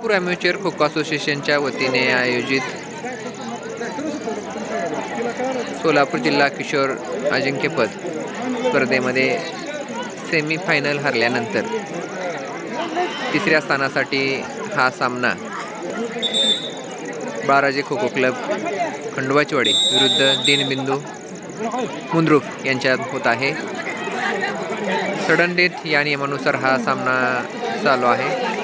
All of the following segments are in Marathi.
सोलापूर ॲम्युचर खो खो असोसिएशनच्या वतीने आयोजित सोलापूर जिल्हा किशोर अजिंक्यपद स्पर्धेमध्ये सेमीफायनल हरल्यानंतर तिसऱ्या स्थानासाठी हा सामना बाराजे खो खो क्लब खंडोबाचीवाडी विरुद्ध दीनबिंदू मुंद्रुक यांच्यात होत आहे. सडन डेथ या नियमानुसार हा सामना चालू आहे.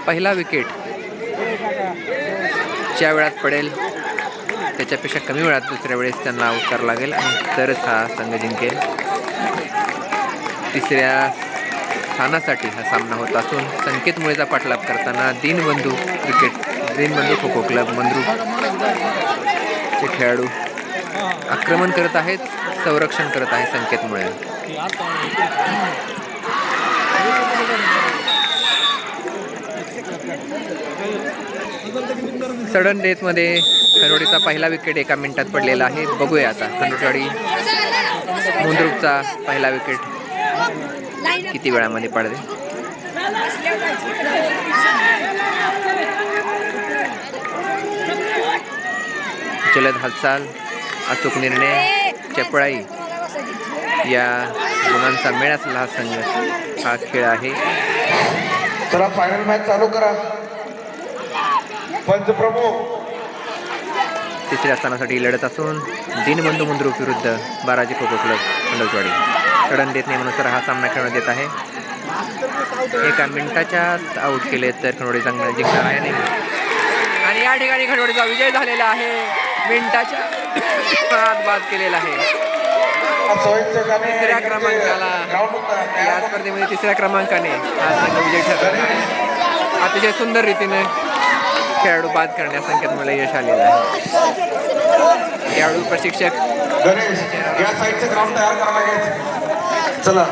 पहिला विकेट ज्या वेळात पडेल त्याच्यापेक्षा कमी वेळात दुसऱ्या वेळेस त्यांना आऊट करावं लागेल आणि तरच हा संघ जिंकेल. तिसऱ्या स्थानासाठी हा सामना होत असून संकेत मुळेचा पाठलाग करताना दीनबंधू खो खो क्लब मंद्रुकचे खेळाडू आक्रमण करत आहेत, संरक्षण करत आहे संकेत मुळे. सडन डेथमध्ये खरोडीचा पहिला विकेट एका मिनिटात पडलेला आहे. बघूया आता खंडोबाचीवाडी मुंद्रुकचा पहिला विकेट किती वेळामध्ये पडते. जलद हालचाल, अचूक निर्णय, चपळाई या गुणांचा मेळ असलेला हा संघ हा खेळ आहे. चला फायनल मॅच चालू करा. पंचप्रमुख तिसऱ्या स्थानासाठी लढत असून दीनबंधू मुंद्रुक विरुद्ध बाराजी kho kho club Khandobachiwadi. Sudden death नियमानुसार हा सामना खेळण्यात येत आहे. एका मिनिटाच्या आऊट केले तर खंडोबाची चांगला जिंकणार आहे नाही. आणि या ठिकाणी खंडोबाचा विजय झालेला आहे. मिनिटाच्या आत बाद केलेला आहे. तिसऱ्या क्रमांकाला या स्पर्धेमध्ये तिसऱ्या क्रमांकाने हा संघ विजय ठरला आहे. अतिशय सुंदर रीतीने खेळाडू बाद करण्यास संकेत मला यश आलेलं आहे. खेळाडू प्रशिक्षक गणेश या साईडचे ग्राउंड तयार करायला चला.